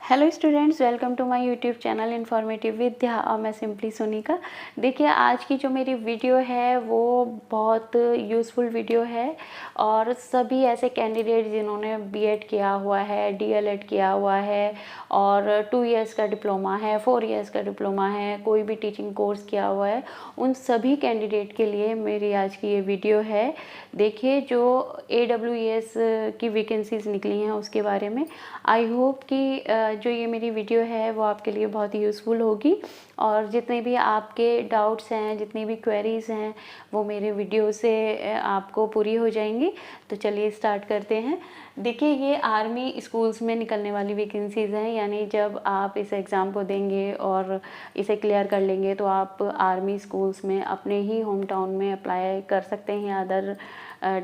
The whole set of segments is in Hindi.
Hello students, welcome to my YouTube channel informative Vidya और मैं सिंपली सोनिका। देखिए, आज की जो मेरी वीडियो है वो बहुत यूज़फुल वीडियो है और सभी ऐसे कैंडिडेट जिन्होंने बीएड किया हुआ है, डीएलएड किया हुआ है और 2 इयर्स का डिप्लोमा है, 4 इयर्स का डिप्लोमा है, कोई भी टीचिंग कोर्स किया हुआ है, उन सभी कैंडिडेट के लिए मेरी आज की ये वीडियो है। देखिए, जो AWS की वैकेंसीज़ निकली हैं उसके बारे में आई होप कि जो ये मेरी वीडियो है वो आपके लिए बहुत ही यूज़फुल होगी और जितने भी आपके डाउट्स हैं, जितनी भी क्वेरीज़ हैं, वो मेरे वीडियो से आपको पूरी हो जाएंगी। तो चलिए स्टार्ट करते हैं। देखिए, ये आर्मी स्कूल्स में निकलने वाली वैकेंसीज़ हैं, यानी जब आप इस एग्ज़ाम को देंगे और इसे क्लियर कर लेंगे तो आप आर्मी स्कूल्स में अपने ही होम टाउन में अप्लाई कर सकते हैं, अदर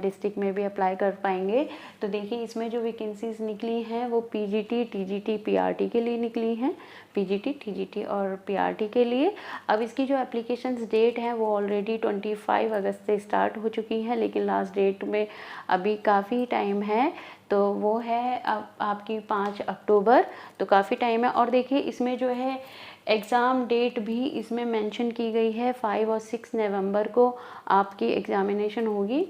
डिस्ट्रिक्ट में भी अप्लाई कर पाएंगे। तो देखिए, इसमें जो वैकेंसीज़ निकली हैं वो पीजीटी, टीजीटी, पीआरटी के लिए निकली हैं। पीजीटी, टीजीटी और पीआरटी के लिए अब इसकी जो एप्लीकेशंस डेट है वो ऑलरेडी 25 अगस्त से स्टार्ट हो चुकी है, लेकिन लास्ट डेट में अभी काफ़ी टाइम है, तो वो है अब आपकी 5 अक्टूबर। तो काफ़ी टाइम है। और देखिए, इसमें जो है एग्ज़ाम डेट भी इसमें मेंशन की गई है, 5 और 6 नवंबर को आपकी एग्ज़ामिनेशन होगी।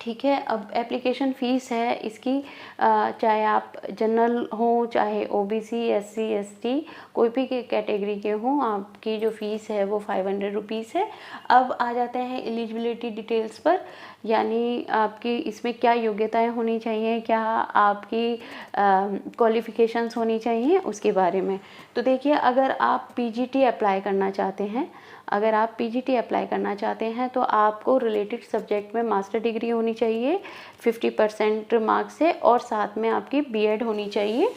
ठीक है। अब एप्लीकेशन फ़ीस है इसकी, चाहे आप जनरल हो, चाहे ओबीसी, एससी, एसटी, कोई भी कैटेगरी के हों, आपकी जो फ़ीस है वो 500 रुपीज़ है। अब आ जाते हैं एलिजिबिलिटी डिटेल्स पर, यानी आपकी इसमें क्या योग्यताएं होनी चाहिए, क्या आपकी क्वालिफ़िकेशंस होनी चाहिए, उसके बारे में। तो देखिए, अगर आप पीजीटी अप्लाई करना चाहते हैं, अगर आप पीजीटी अप्लाई करना चाहते हैं तो आपको रिलेटेड सब्जेक्ट में मास्टर डिग्री होनी चाहिए 50% मार्क्स से, और साथ में आपकी बीएड होनी चाहिए।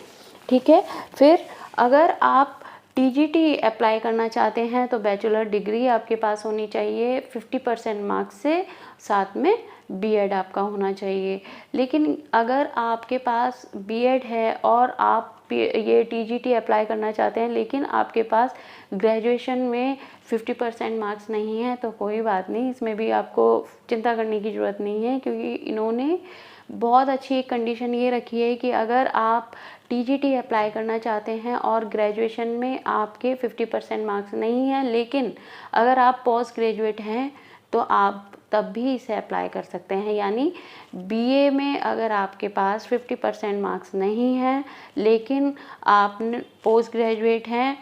ठीक है। फिर अगर आप टीजीटी अप्लाई करना चाहते हैं तो बैचलर डिग्री आपके पास होनी चाहिए 50% मार्क्स से, साथ में बीएड आपका होना चाहिए। लेकिन अगर आपके पास बीएड है और आप ये टीजीटी अप्लाई करना चाहते हैं लेकिन आपके पास ग्रेजुएशन में 50% मार्क्स नहीं है, तो कोई बात नहीं, इसमें भी आपको चिंता करने की ज़रूरत नहीं है, क्योंकि इन्होंने बहुत अच्छी एक कंडीशन ये रखी है कि अगर आप टीजीटी अप्लाई करना चाहते हैं और ग्रेजुएशन में आपके 50% मार्क्स नहीं हैं, लेकिन अगर आप पोस्ट ग्रेजुएट हैं तो आप तब भी इसे अप्लाई कर सकते हैं। यानी बीए में अगर आपके पास 50% मार्क्स नहीं हैं लेकिन आप पोस्ट ग्रेजुएट हैं,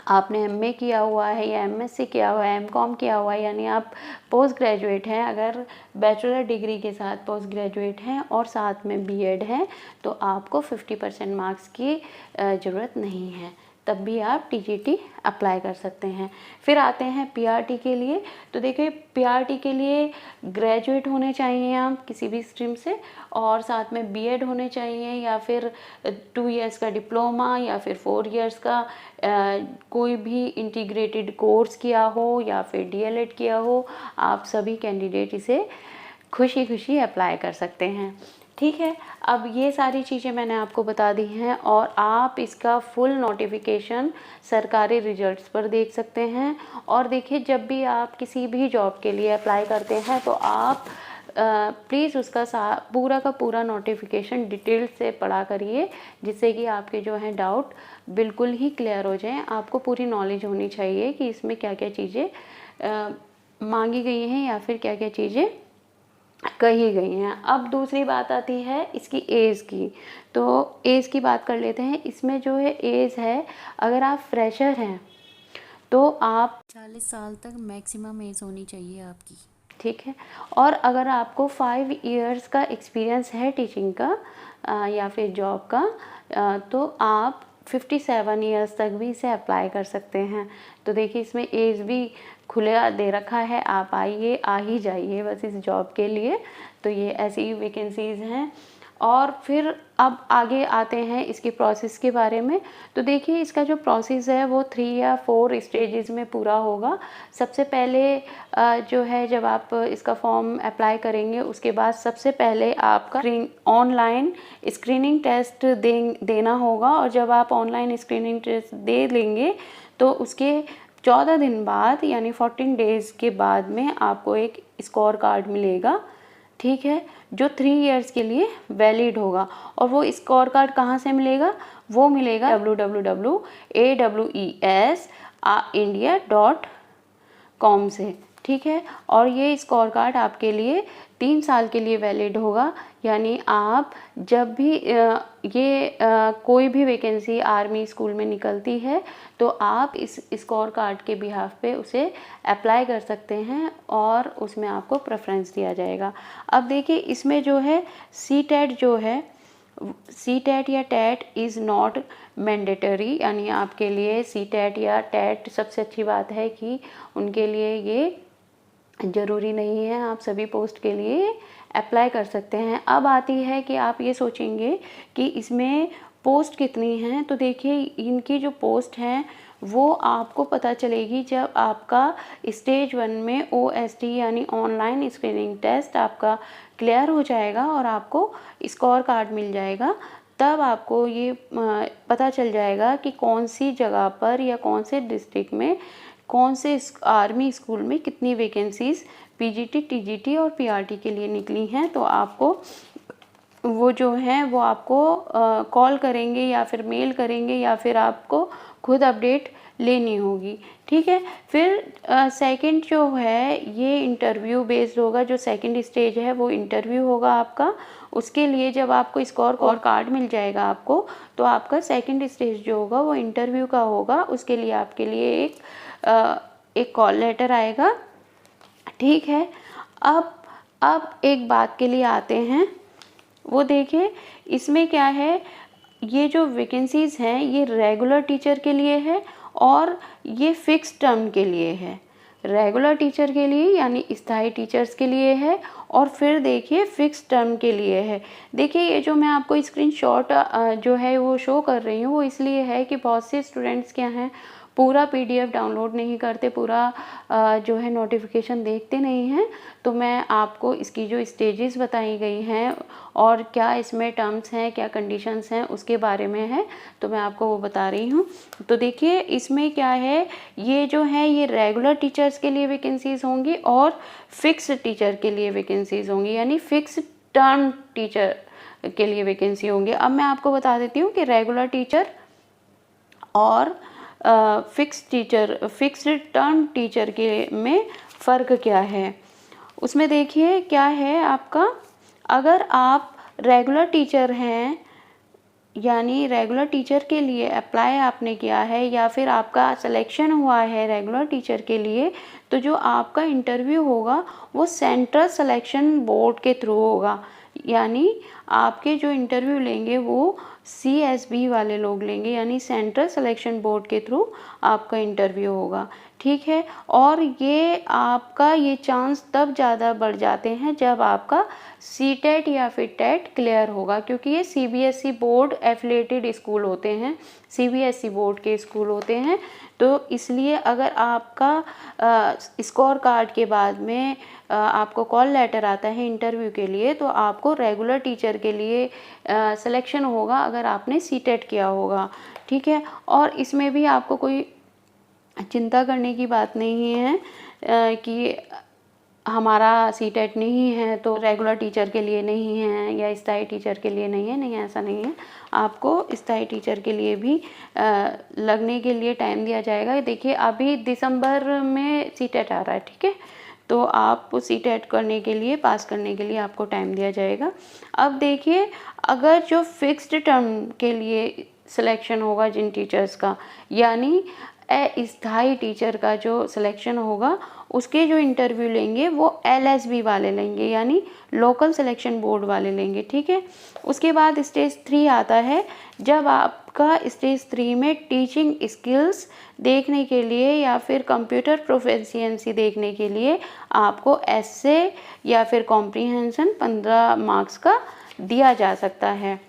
आपने एमए किया हुआ है या एमएससी किया हुआ है, एमकॉम किया हुआ है, यानी आप पोस्ट ग्रेजुएट हैं, अगर बैचलर डिग्री के साथ पोस्ट ग्रेजुएट हैं और साथ में बीएड है, तो आपको 50% मार्क्स की ज़रूरत नहीं है, तब भी आप टीजीटी अप्लाई कर सकते हैं। फिर आते हैं पीआरटी के लिए। तो देखिए, पीआरटी के लिए ग्रेजुएट होने चाहिए आप किसी भी स्ट्रीम से, और साथ में बीएड होने चाहिए, या फिर 2 इयर्स का डिप्लोमा, या फिर 4 इयर्स का कोई भी इंटीग्रेटेड कोर्स किया हो, या फिर डीएलएड किया हो। आप सभी कैंडिडेट इसे खुशी खुशी अप्लाई कर सकते हैं। ठीक है। अब ये सारी चीज़ें मैंने आपको बता दी हैं और आप इसका फुल नोटिफिकेशन सरकारी रिजल्ट्स पर देख सकते हैं। और देखिए, जब भी आप किसी भी जॉब के लिए अप्लाई करते हैं तो आप प्लीज़ उसका पूरा का पूरा नोटिफिकेशन डिटेल से पढ़ा करिए, जिससे कि आपके जो हैं डाउट बिल्कुल ही क्लियर हो जाएं। आपको पूरी नॉलेज होनी चाहिए कि इसमें क्या क्या चीज़ें मांगी गई हैं या फिर क्या क्या चीज़ें कही गई हैं। अब दूसरी बात आती है इसकी एज की। तो एज की बात कर लेते हैं। इसमें जो है एज है, अगर आप फ्रेशर हैं तो आप 40 साल तक मैक्सिमम एज होनी चाहिए आपकी। ठीक है। और अगर आपको 5 इयर्स का एक्सपीरियंस है टीचिंग का या फिर जॉब का, तो आप 57 इयर्स तक भी इसे अप्लाई कर सकते हैं। तो देखिए, इसमें एज भी खुला दे रखा है, आप आइए, आ ही जाइए बस इस जॉब के लिए। तो ये ऐसी वैकेंसीज़ हैं। और फिर अब आगे आते हैं इसकी प्रोसेस के बारे में। तो देखिए, इसका जो प्रोसेस है वो 3 या 4 स्टेजेस में पूरा होगा। सबसे पहले जो है, जब आप इसका फॉर्म अप्लाई करेंगे उसके बाद सबसे पहले आपका ऑनलाइन स्क्रीनिंग टेस्ट देना होगा, और जब आप ऑनलाइन स्क्रीनिंग टेस्ट दे लेंगे तो उसके 14 दिन बाद, यानी 14 डेज़ के बाद में आपको एक स्कोर कार्ड मिलेगा। ठीक है, जो 3 इयर्स के लिए वैलिड होगा। और वो स्कोर कार्ड कहाँ से मिलेगा? वो मिलेगा www.awesindia.com से, ठीक है। और ये स्कोर कार्ड आपके लिए 3 साल के लिए वैलिड होगा, यानी आप जब भी कोई भी वैकेंसी आर्मी स्कूल में निकलती है तो आप इस स्कोर कार्ड के बिहाफ पे उसे अप्लाई कर सकते हैं और उसमें आपको प्रेफरेंस दिया जाएगा। अब देखिए इसमें जो है CTET जो है, CTET या TET इज़ नॉट मैंडेटरी, यानी आपके लिए CTET या TET सबसे अच्छी बात है कि उनके लिए ये ज़रूरी नहीं है, आप सभी पोस्ट के लिए अप्लाई कर सकते हैं। अब आती है कि आप ये सोचेंगे कि इसमें पोस्ट कितनी हैं, तो देखिए इनकी जो पोस्ट हैं वो आपको पता चलेगी जब आपका स्टेज 1 में OST यानी ऑनलाइन स्क्रीनिंग टेस्ट आपका क्लियर हो जाएगा और आपको स्कोर कार्ड मिल जाएगा। तब आपको ये पता चल जाएगा कि कौन सी जगह पर या कौन से डिस्ट्रिक्ट में कौन से आर्मी स्कूल में कितनी वैकेंसीज़ PGT, TGT और PRT के लिए निकली हैं। तो आपको वो जो हैं वो आपको कॉल करेंगे या फिर मेल करेंगे या फिर आपको खुद अपडेट लेनी होगी, ठीक है। फिर सेकंड जो है ये इंटरव्यू बेस्ड होगा, जो सेकंड स्टेज है वो इंटरव्यू होगा आपका। उसके लिए जब आपको स्कोर कार्ड मिल जाएगा आपको, तो आपका सेकंड स्टेज जो होगा वो इंटरव्यू का होगा। उसके लिए आपके लिए एक कॉल लेटर आएगा, ठीक है। अब एक बात के लिए आते हैं, वो देखिए इसमें क्या है, ये जो वैकेंसीज़ हैं ये रेगुलर टीचर के लिए है और ये फिक्स टर्म के लिए है। रेगुलर टीचर के लिए यानी स्थायी टीचर्स के लिए है और फिर देखिए फिक्स टर्म के लिए है। देखिए ये जो मैं आपको स्क्रीनशॉट जो है वो शो कर रही हूँ वो इसलिए है कि बहुत से स्टूडेंट्स क्या हैं पूरा PDF डाउनलोड नहीं करते, पूरा जो है नोटिफिकेशन देखते नहीं हैं। तो मैं आपको इसकी जो स्टेजेस बताई गई हैं और क्या इसमें टर्म्स हैं, क्या कंडीशंस हैं, उसके बारे में है, तो मैं आपको वो बता रही हूँ। तो देखिए इसमें क्या है, ये जो है ये रेगुलर टीचर्स के लिए वैकेंसीज़ होंगी और फिक्स टीचर के लिए वैकेंसीज़ होंगी, यानी फिक्स टर्म टीचर के लिए वैकेंसी होंगी। अब मैं आपको बता देती हूँ कि रेगुलर टीचर और फिक्स्ड टर्म टीचर के में फ़र्क क्या है। उसमें देखिए क्या है आपका, अगर आप रेगुलर टीचर हैं यानी रेगुलर टीचर के लिए अप्लाई आपने किया है या फिर आपका सिलेक्शन हुआ है रेगुलर टीचर के लिए, तो जो आपका इंटरव्यू होगा वो सेंट्रल सिलेक्शन बोर्ड के थ्रू होगा। यानी आपके जो इंटरव्यू लेंगे वो CSB वाले लोग लेंगे, यानी सेंट्रल सिलेक्शन बोर्ड के थ्रू आपका इंटरव्यू होगा, ठीक है। और ये आपका ये चांस तब ज़्यादा बढ़ जाते हैं जब आपका CTET या फिर TET क्लियर होगा, क्योंकि ये CBSE बोर्ड एफिलेटेड स्कूल होते हैं, CBSE बोर्ड के स्कूल होते हैं। तो इसलिए अगर आपका स्कोर कार्ड के बाद में आपको कॉल लेटर आता है इंटरव्यू के लिए, तो आपको रेगुलर टीचर के लिए सिलेक्शन होगा अगर आपने CTET किया होगा, ठीक है। और इसमें भी आपको कोई चिंता करने की बात नहीं है कि हमारा CTET नहीं है तो रेगुलर टीचर के लिए नहीं है या स्थायी टीचर के लिए नहीं है, नहीं ऐसा नहीं है। आपको स्थायी टीचर के लिए भी लगने के लिए टाइम दिया जाएगा। देखिए अभी दिसंबर में CTET आ रहा है, ठीक है, तो आप CTET करने के लिए पास करने के लिए आपको टाइम दिया जाएगा। अब देखिए अगर जो फिक्स्ड टर्म के लिए सिलेक्शन होगा जिन टीचर्स का, यानी अस्थायी टीचर का जो सिलेक्शन होगा उसके जो इंटरव्यू लेंगे वो LSB वाले लेंगे, यानी लोकल सिलेक्शन बोर्ड वाले लेंगे, ठीक है। उसके बाद स्टेज 3 आता है, जब आपका स्टेज 3 में टीचिंग स्किल्स देखने के लिए या फिर कंप्यूटर प्रोफिशिएंसी देखने के लिए आपको एस्से या फिर कॉम्प्रीहेंशन 15 मार्क्स का दिया जा सकता है,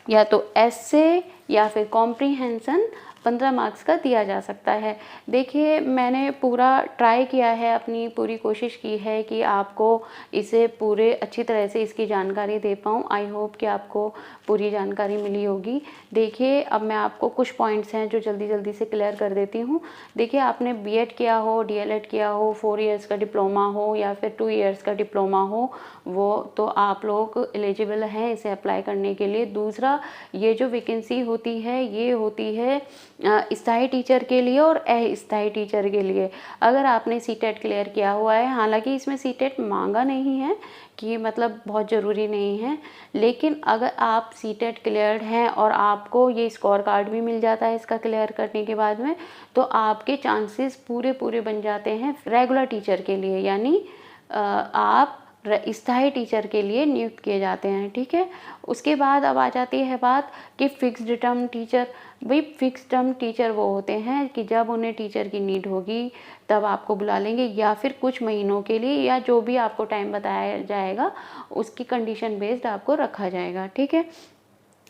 या तो एस्से या फिर कॉम्प्रीहेंशन 15 मार्क्स का दिया जा सकता है। देखिए मैंने पूरा ट्राई किया है, अपनी पूरी कोशिश की है कि आपको इसे पूरे अच्छी तरह से इसकी जानकारी दे पाऊँ। आई होप कि आपको पूरी जानकारी मिली होगी। देखिए अब मैं आपको कुछ पॉइंट्स हैं जो जल्दी जल्दी से क्लियर कर देती हूँ। देखिए आपने बीएड किया हो, डीएलएड किया हो, 4 इयर्स का डिप्लोमा हो या फिर 2 इयर्स का डिप्लोमा हो, वो तो आप लोग एलिजिबल हैं इसे अप्लाई करने के लिए। दूसरा, ये जो वैकेंसी होती है ये होती है स्थायी टीचर के लिए और अस्थायी टीचर के लिए। अगर आपने सीटेट क्लियर किया हुआ है, हालांकि इसमें सीटेट मांगा नहीं है कि मतलब बहुत ज़रूरी नहीं है, लेकिन अगर आप सीटेट क्लियर्ड हैं और आपको ये स्कोर कार्ड भी मिल जाता है इसका क्लियर करने के बाद में, तो आपके चांसेस पूरे पूरे बन जाते हैं रेगुलर टीचर के लिए, यानी आप स्थायी टीचर के लिए नियुक्त किए जाते हैं। ठीक है, उसके बाद अब आ जाती है बात कि फिक्स्ड टर्म टीचर। भाई फिक्स टर्म टीचर वो होते हैं कि जब उन्हें टीचर की नीड होगी तब आपको बुला लेंगे, या फिर कुछ महीनों के लिए, या जो भी आपको टाइम बताया जाएगा उसकी कंडीशन बेस्ड आपको रखा जाएगा। ठीक है,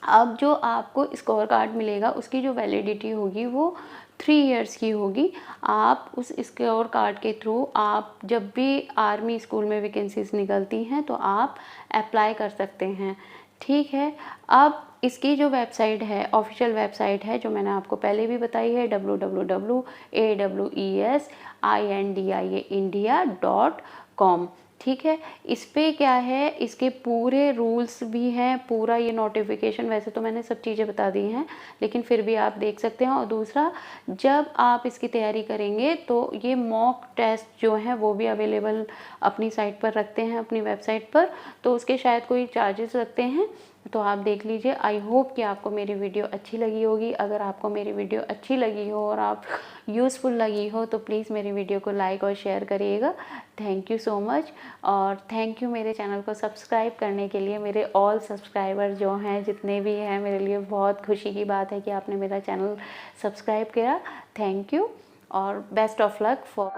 अब जो आपको स्कोर कार्ड मिलेगा उसकी जो वैलिडिटी होगी वो 3 इयर्स की होगी। आप उस स्कोर कार्ड के थ्रू आप जब भी आर्मी स्कूल में वैकेंसीज निकलती हैं तो आप अप्लाई कर सकते हैं। ठीक है, अब इसकी जो वेबसाइट है, ऑफिशियल वेबसाइट है, जो मैंने आपको पहले भी बताई है, www.awesindiaindia.com। ठीक है, इस पे क्या है, इसके पूरे रूल्स भी हैं, पूरा ये नोटिफिकेशन, वैसे तो मैंने सब चीज़ें बता दी हैं लेकिन फिर भी आप देख सकते हैं। और दूसरा, जब आप इसकी तैयारी करेंगे तो ये मॉक टेस्ट जो हैं वो भी अवेलेबल अपनी साइट पर रखते हैं, अपनी वेबसाइट पर, तो उसके शायद कोई चार्जेस लगते हैं, तो आप देख लीजिए। आई होप कि आपको मेरी वीडियो अच्छी लगी होगी। अगर आपको मेरी वीडियो अच्छी लगी हो और आप यूज़फुल लगी हो तो प्लीज़ मेरी वीडियो को लाइक और शेयर करिएगा। थैंक यू सो मच, और थैंक यू मेरे चैनल को सब्सक्राइब करने के लिए। मेरे ऑल सब्सक्राइबर जो हैं, जितने भी हैं, मेरे लिए बहुत खुशी की बात है कि आपने मेरा चैनल सब्सक्राइब किया। थैंक यू और बेस्ट ऑफ लक फॉर